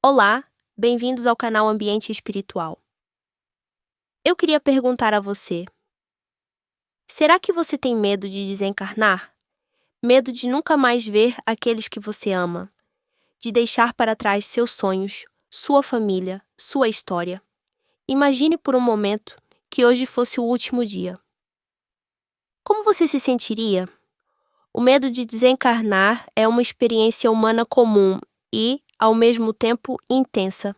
Olá, bem-vindos ao canal Ambiente Espiritual. Eu queria perguntar a você: será que você tem medo de desencarnar? Medo de nunca mais ver aqueles que você ama? De deixar para trás seus sonhos, sua família, sua história? Imagine por um momento que hoje fosse o último dia. Como você se sentiria? O medo de desencarnar é uma experiência humana comum e, ao mesmo tempo, intensa.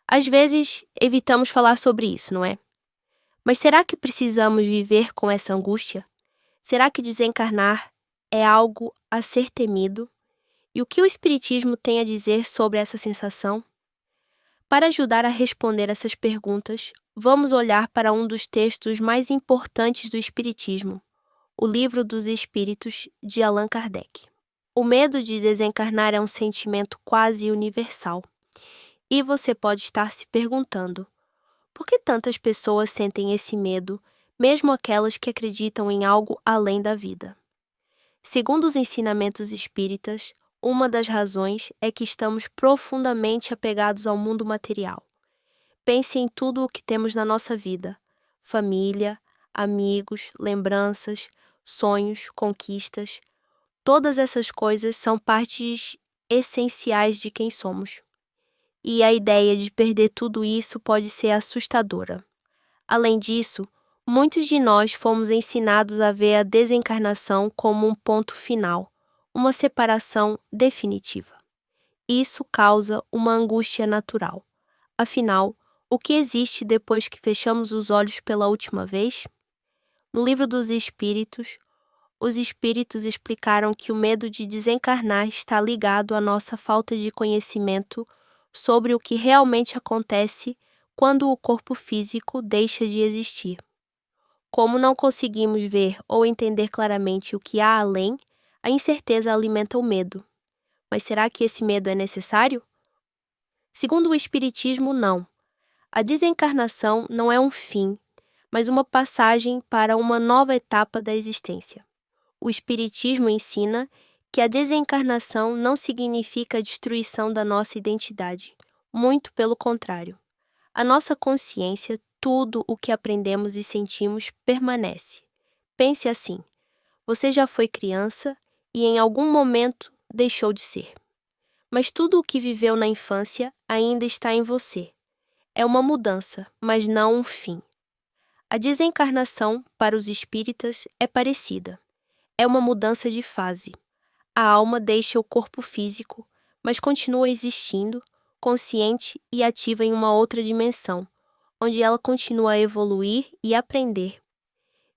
Às vezes, evitamos falar sobre isso, não é? Mas será que precisamos viver com essa angústia? Será que desencarnar é algo a ser temido? E o que o Espiritismo tem a dizer sobre essa sensação? Para ajudar a responder essas perguntas, vamos olhar para um dos textos mais importantes do Espiritismo, o Livro dos Espíritos, de Allan Kardec. O medo de desencarnar é um sentimento quase universal. E você pode estar se perguntando: por que tantas pessoas sentem esse medo, mesmo aquelas que acreditam em algo além da vida? Segundo os ensinamentos espíritas, uma das razões é que estamos profundamente apegados ao mundo material. Pense em tudo o que temos na nossa vida: família, amigos, lembranças, sonhos, conquistas. Todas essas coisas são partes essenciais de quem somos. E a ideia de perder tudo isso pode ser assustadora. Além disso, muitos de nós fomos ensinados a ver a desencarnação como um ponto final, uma separação definitiva. Isso causa uma angústia natural. Afinal, o que existe depois que fechamos os olhos pela última vez? No Livro dos Espíritos, os espíritos explicaram que o medo de desencarnar está ligado à nossa falta de conhecimento sobre o que realmente acontece quando o corpo físico deixa de existir. Como não conseguimos ver ou entender claramente o que há além, a incerteza alimenta o medo. Mas será que esse medo é necessário? Segundo o Espiritismo, não. A desencarnação não é um fim, mas uma passagem para uma nova etapa da existência. O Espiritismo ensina que a desencarnação não significa a destruição da nossa identidade. Muito pelo contrário. A nossa consciência, tudo o que aprendemos e sentimos, permanece. Pense assim: você já foi criança e em algum momento deixou de ser. Mas tudo o que viveu na infância ainda está em você. É uma mudança, mas não um fim. A desencarnação, para os espíritas, é parecida. É uma mudança de fase. A alma deixa o corpo físico, mas continua existindo, consciente e ativa em uma outra dimensão, onde ela continua a evoluir e aprender.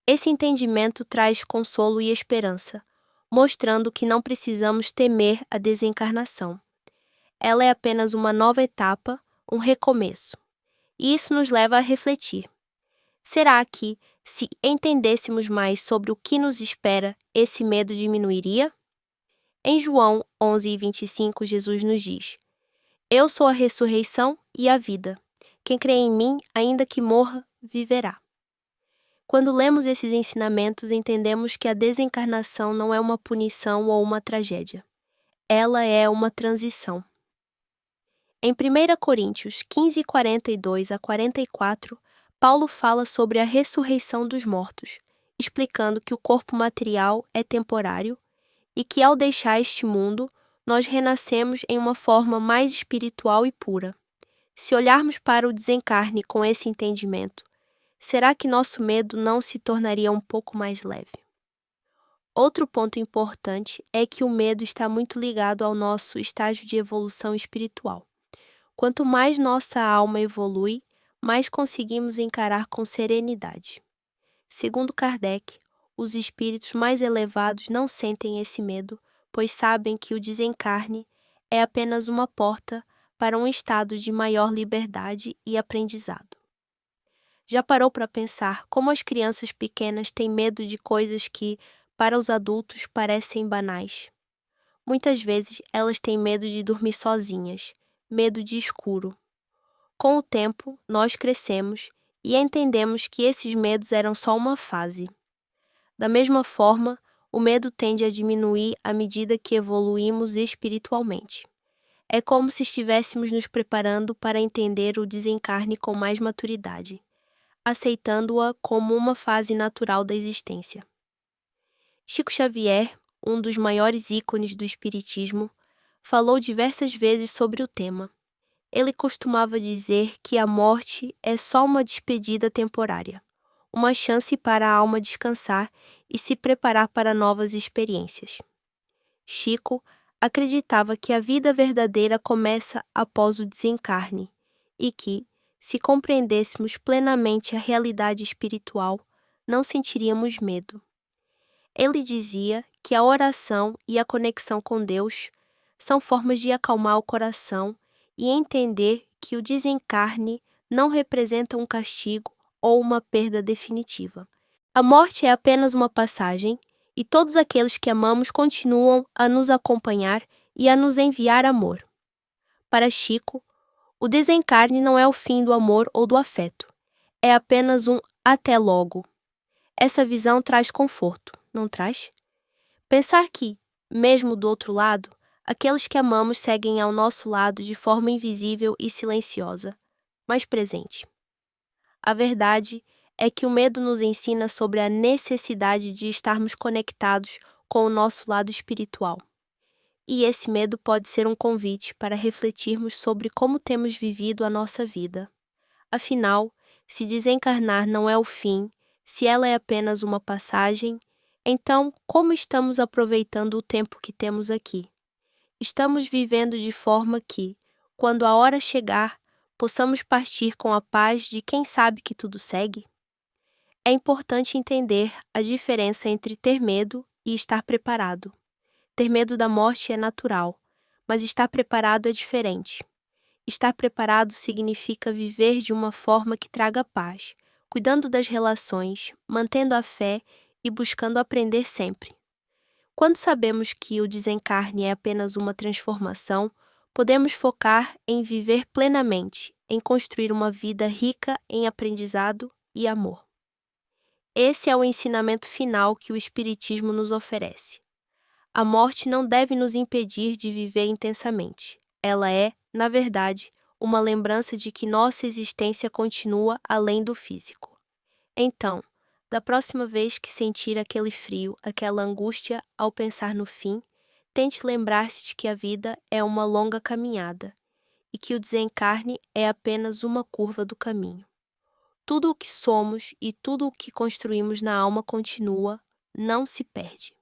Esse entendimento traz consolo e esperança, mostrando que não precisamos temer a desencarnação. Ela é apenas uma nova etapa, um recomeço. E isso nos leva a refletir. Será que, se entendêssemos mais sobre o que nos espera, esse medo diminuiria? Em João 11:25, Jesus nos diz: Eu sou a ressurreição e a vida. Quem crê em mim, ainda que morra, viverá. Quando lemos esses ensinamentos, entendemos que a desencarnação não é uma punição ou uma tragédia. Ela é uma transição. Em 1 Coríntios 15:42-44, Paulo fala sobre a ressurreição dos mortos, explicando que o corpo material é temporário e que, ao deixar este mundo, nós renascemos em uma forma mais espiritual e pura. Se olharmos para o desencarne com esse entendimento, será que nosso medo não se tornaria um pouco mais leve? Outro ponto importante é que o medo está muito ligado ao nosso estágio de evolução espiritual. Quanto mais nossa alma evolui, mais conseguimos encarar com serenidade. Segundo Kardec, os espíritos mais elevados não sentem esse medo, pois sabem que o desencarne é apenas uma porta para um estado de maior liberdade e aprendizado. Já parou para pensar como as crianças pequenas têm medo de coisas que, para os adultos, parecem banais? Muitas vezes elas têm medo de dormir sozinhas, medo de escuro. Com o tempo, nós crescemos e entendemos que esses medos eram só uma fase. Da mesma forma, o medo tende a diminuir à medida que evoluímos espiritualmente. É como se estivéssemos nos preparando para entender o desencarne com mais maturidade, aceitando-a como uma fase natural da existência. Chico Xavier, um dos maiores ícones do Espiritismo, falou diversas vezes sobre o tema. Ele costumava dizer que a morte é só uma despedida temporária, uma chance para a alma descansar e se preparar para novas experiências. Chico acreditava que a vida verdadeira começa após o desencarne e que, se compreendêssemos plenamente a realidade espiritual, não sentiríamos medo. Ele dizia que a oração e a conexão com Deus são formas de acalmar o coração e entender que o desencarne não representa um castigo ou uma perda definitiva. A morte é apenas uma passagem e todos aqueles que amamos continuam a nos acompanhar e a nos enviar amor. Para Chico, o desencarne não é o fim do amor ou do afeto, é apenas um até logo. Essa visão traz conforto, não traz? Pensar que, mesmo do outro lado, aqueles que amamos seguem ao nosso lado de forma invisível e silenciosa, mas presente. A verdade é que o medo nos ensina sobre a necessidade de estarmos conectados com o nosso lado espiritual. E esse medo pode ser um convite para refletirmos sobre como temos vivido a nossa vida. Afinal, se desencarnar não é o fim, se ela é apenas uma passagem, então como estamos aproveitando o tempo que temos aqui? Estamos vivendo de forma que, quando a hora chegar, possamos partir com a paz de quem sabe que tudo segue? É importante entender a diferença entre ter medo e estar preparado. Ter medo da morte é natural, mas estar preparado é diferente. Estar preparado significa viver de uma forma que traga paz, cuidando das relações, mantendo a fé e buscando aprender sempre. Quando sabemos que o desencarne é apenas uma transformação, podemos focar em viver plenamente, em construir uma vida rica em aprendizado e amor. Esse é o ensinamento final que o Espiritismo nos oferece. A morte não deve nos impedir de viver intensamente. Ela é, na verdade, uma lembrança de que nossa existência continua além do físico. Então, da próxima vez que sentir aquele frio, aquela angústia ao pensar no fim, tente lembrar-se de que a vida é uma longa caminhada e que o desencarne é apenas uma curva do caminho. Tudo o que somos e tudo o que construímos na alma continua, não se perde.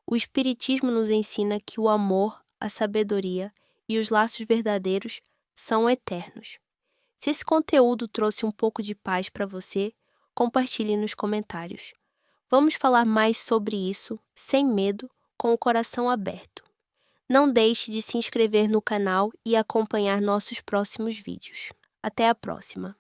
O Espiritismo nos ensina que o amor, a sabedoria e os laços verdadeiros são eternos. Se esse conteúdo trouxe um pouco de paz para você, compartilhe nos comentários. Vamos falar mais sobre isso, sem medo, com o coração aberto. Não deixe de se inscrever no canal e acompanhar nossos próximos vídeos. Até a próxima!